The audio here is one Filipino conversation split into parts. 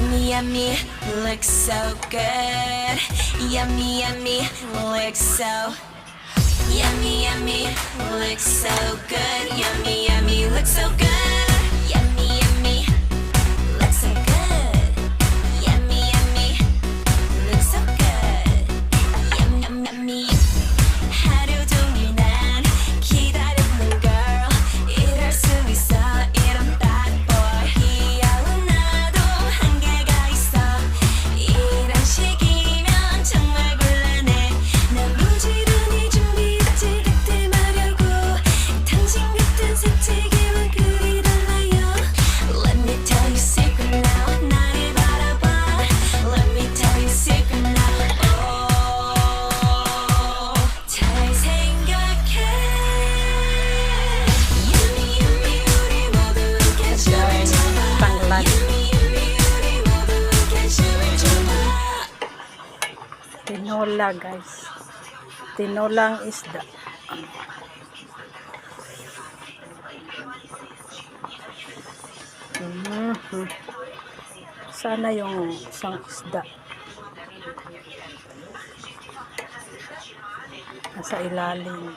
Yummy, yummy, looks so good. Yummy, yummy, looks so. Yummy, yummy, looks so good. Yummy, yummy, looks so good. Yummy, yummy, looks so good. Yummy, yummy, looks so good. Yum, yum, yummy. 하루 종일 난 기다렸는 girl. 이럴 수 있어 이런 bad boy. 귀여운 나도 한계가 있어. 이런 식이면 정말 곤란해. 난 부지런히 준비했지 득템하려고. 당신 같은 새치기만 그리 달라요. Let me tell you secret now. 나를 바라봐. Let me tell you secret now. 잘 생각해. Yummy, yummy, 우리 모두 개춤을 춰봐. Panglat. Yummy, yummy, 우리 모두 개춤을 춰봐. Tinola guys. Tinolang isda. Sana yung isang isda. Nasa ilalim.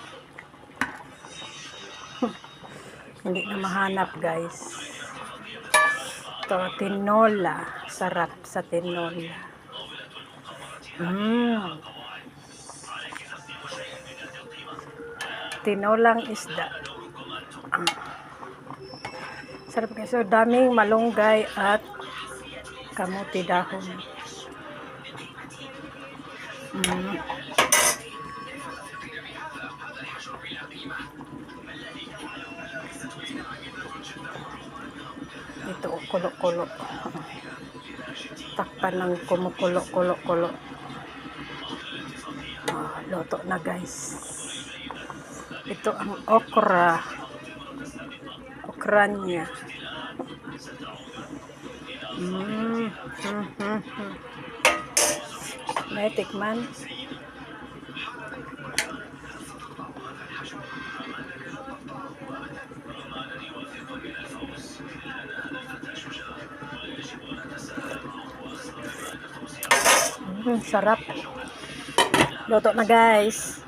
Hindi na mahanap guys. Ito, tinola. Sarap sa tinola. Tinolang isda. Sarap guys. So, daming malunggay at kamuti dahon. Ito, kulo-kulo. Takpan ng kumukulo-kulo-kulo. Luto na guys. Ito ang okra. Okra niya. May tikman. Sarap. Luto na guys.